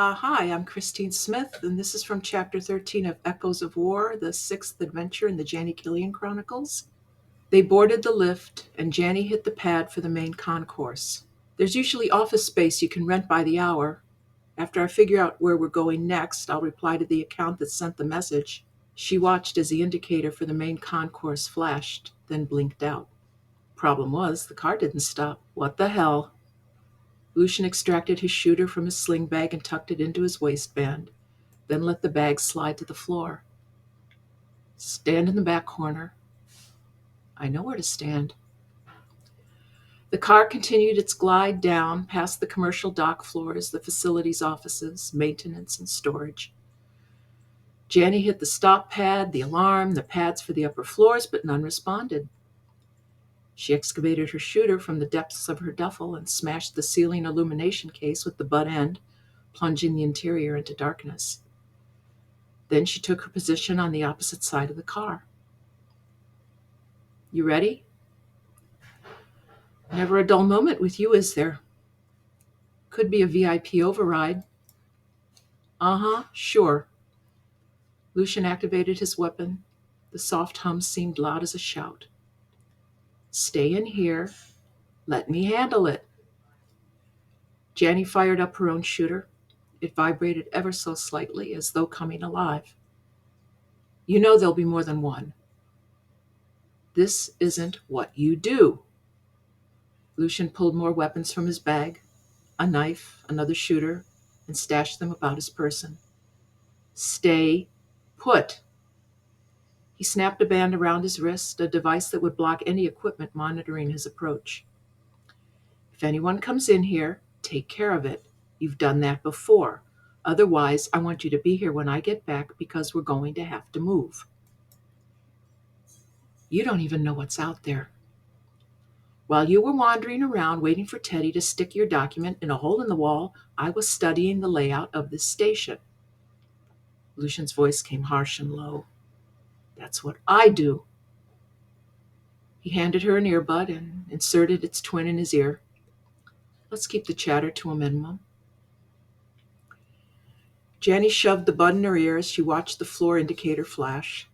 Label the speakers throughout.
Speaker 1: Hi, I'm Kristine Smith, and this is from Chapter 13 of Echoes of War, the sixth adventure in the Jani Kilian Chronicles. They boarded the lift, and Jani hit the pad for the main concourse. There's usually office space you can rent by the hour. After I figure out where we're going next, I'll reply to the account that sent the message. She watched as the indicator for the main concourse flashed, then blinked out. Problem was, the car didn't stop. What the hell? Lucian extracted his shooter from his sling bag and tucked it into his waistband, then let the bag slide to the floor. Stand in the back corner. I know where to stand. The car continued its glide down past the commercial dock floors, the facility's offices, maintenance, and storage. Jani hit the stop pad, the alarm, the pads for the upper floors, but none responded. She excavated her shooter from the depths of her duffel and smashed the ceiling illumination case with the butt end, plunging the interior into darkness. Then she took her position on the opposite side of the car. You ready? Never a dull moment with you, is there? Could be a VIP override. Uh-huh, sure. Lucian activated his weapon. The soft hum seemed loud as a shout. Stay in here. Let me handle it. Jani fired up her own shooter. It vibrated ever so slightly, as though coming alive. You know there'll be more than one. This isn't what you do. Lucian pulled more weapons from his bag, a knife, another shooter, and stashed them about his person. Stay put. He snapped a band around his wrist, a device that would block any equipment monitoring his approach. If anyone comes in here, take care of it. You've done that before. Otherwise, I want you to be here when I get back because we're going to have to move. You don't even know what's out there. While you were wandering around waiting for Teddy to stick your document in a hole in the wall, I was studying the layout of this station. Lucian's voice came harsh and low. That's what I do. He handed her an earbud and inserted its twin in his ear. Let's keep the chatter to a minimum. Jani shoved the bud in her ear as she watched the floor indicator flash.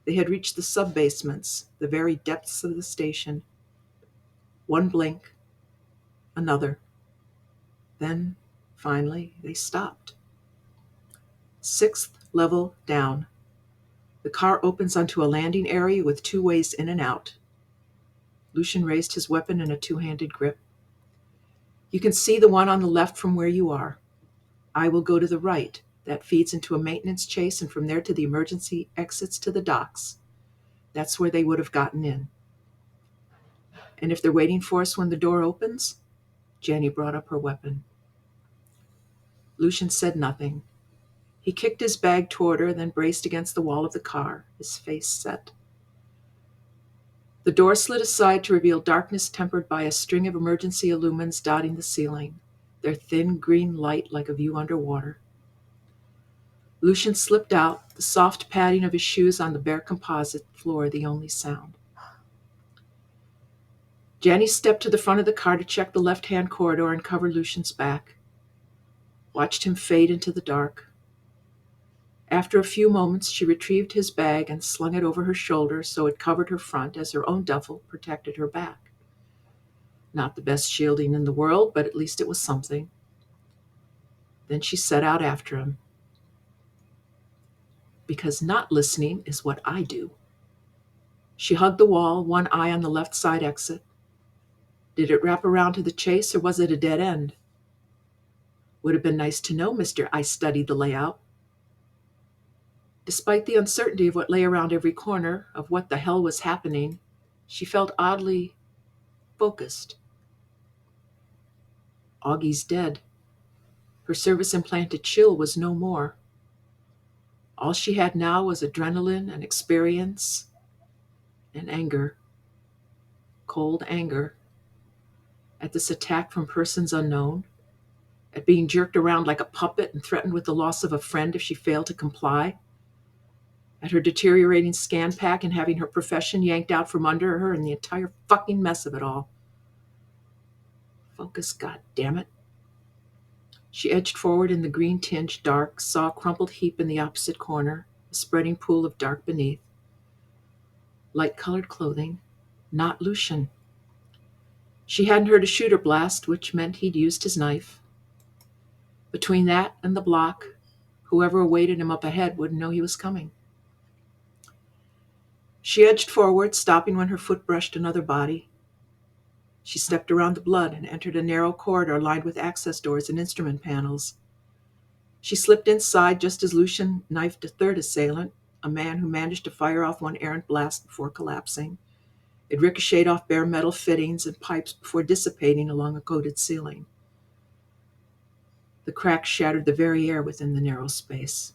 Speaker 1: They had reached the sub-basements, the very depths of the station. One blink, another. Then, finally, they stopped. 6th level down. The car opens onto a landing area with 2 ways in and out. Lucian raised his weapon in a 2-handed grip. You can see the one on the left from where you are. I will go to the right. That feeds into a maintenance chase, and from there to the emergency exits to the docks. That's where they would have gotten in. And if they're waiting for us when the door opens? Jani brought up her weapon. Lucian said nothing. He kicked his bag toward her, then braced against the wall of the car, his face set. The door slid aside to reveal darkness tempered by a string of emergency illumines dotting the ceiling, their thin green light like a view underwater. Lucian slipped out, the soft padding of his shoes on the bare composite floor the only sound. Jani stepped to the front of the car to check the left-hand corridor and cover Lucian's back. Watched him fade into the dark. After a few moments, she retrieved his bag and slung it over her shoulder so it covered her front as her own duffel protected her back. Not the best shielding in the world, but at least it was something. Then she set out after him. Because not listening is what I do. She hugged the wall, one eye on the left side exit. Did it wrap around to the chase, or was it a dead end? Would have been nice to know, Mr. I studied the layout. Despite the uncertainty of what lay around every corner, of what the hell was happening, she felt oddly focused. Augie's dead. Her service-implanted chill was no more. All she had now was adrenaline and experience and anger. Cold anger. At this attack from persons unknown. At being jerked around like a puppet and threatened with the loss of a friend if she failed to comply. At her deteriorating scan pack and having her profession yanked out from under her and the entire fucking mess of it all. Focus, goddammit. She edged forward in the green-tinged dark, saw a crumpled heap in the opposite corner, a spreading pool of dark beneath. Light-colored clothing. Not Lucian. She hadn't heard a shooter blast, which meant he'd used his knife. Between that and the block, whoever awaited him up ahead wouldn't know he was coming. She edged forward, stopping when her foot brushed another body. She stepped around the blood and entered a narrow corridor lined with access doors and instrument panels. She slipped inside just as Lucian knifed a third assailant, a man who managed to fire off one errant blast before collapsing. It ricocheted off bare metal fittings and pipes before dissipating along a coated ceiling. The crack shattered the very air within the narrow space.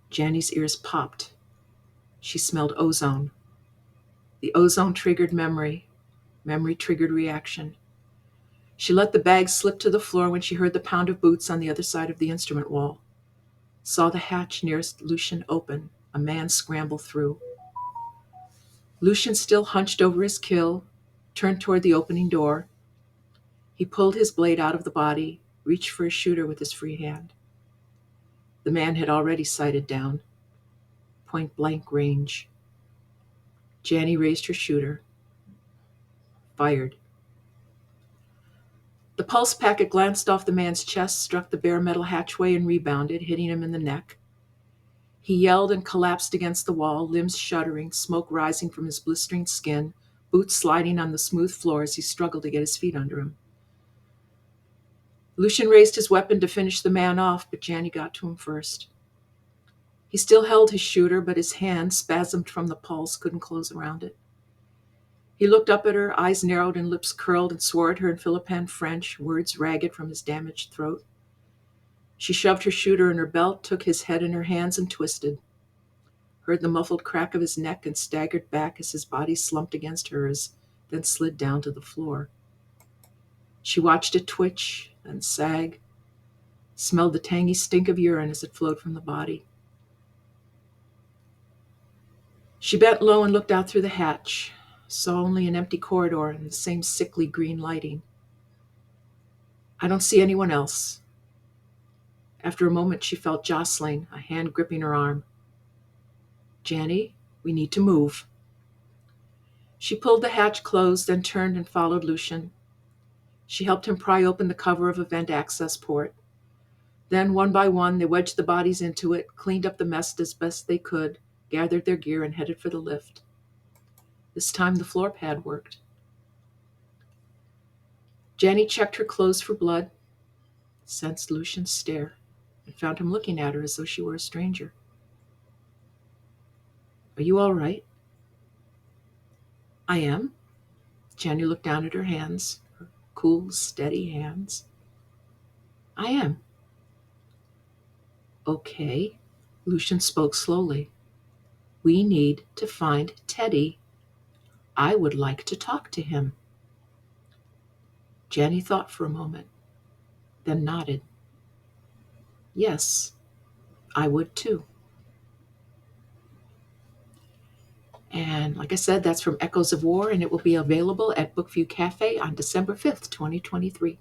Speaker 1: Jani's ears popped. She smelled ozone. The ozone triggered memory. Memory triggered reaction. She let the bag slip to the floor when she heard the pound of boots on the other side of the instrument wall. Saw the hatch nearest Lucian open, a man scramble through. Lucian, still hunched over his kill, turned toward the opening door. He pulled his blade out of the body, reached for his shooter with his free hand. The man had already sighted down. Point-blank range. Jani raised her shooter. Fired. The pulse packet glanced off the man's chest, struck the bare metal hatchway, and rebounded, hitting him in the neck. He yelled and collapsed against the wall, limbs shuddering, smoke rising from his blistering skin, boots sliding on the smooth floor as he struggled to get his feet under him. Lucian raised his weapon to finish the man off, but Jani got to him first. He still held his shooter, but his hand, spasmed from the pulse, couldn't close around it. He looked up at her, eyes narrowed and lips curled, and swore at her in Philippine French, words ragged from his damaged throat. She shoved her shooter in her belt, took his head in her hands, and twisted. Heard the muffled crack of his neck and staggered back as his body slumped against hers, then slid down to the floor. She watched it twitch and sag, smelled the tangy stink of urine as it flowed from the body. She bent low and looked out through the hatch, saw only an empty corridor and the same sickly green lighting. I don't see anyone else. After a moment, she felt jostling, a hand gripping her arm. Jani, we need to move. She pulled the hatch closed, then turned and followed Lucian. She helped him pry open the cover of a vent access port. Then, one by one, they wedged the bodies into it, cleaned up the mess as best they could, gathered their gear, and headed for the lift. This time the floor pad worked. Jani checked her clothes for blood, sensed Lucian's stare, and found him looking at her as though she were a stranger. Are you all right? I am. Jani looked down at her hands, her cool, steady hands. I am. Okay, Lucian spoke slowly. We need to find Teddy. I would like to talk to him. Jani thought for a moment, then nodded. Yes, I would too. And like I said, that's from Echoes of War, and it will be available at Bookview Cafe on December 5th, 2023.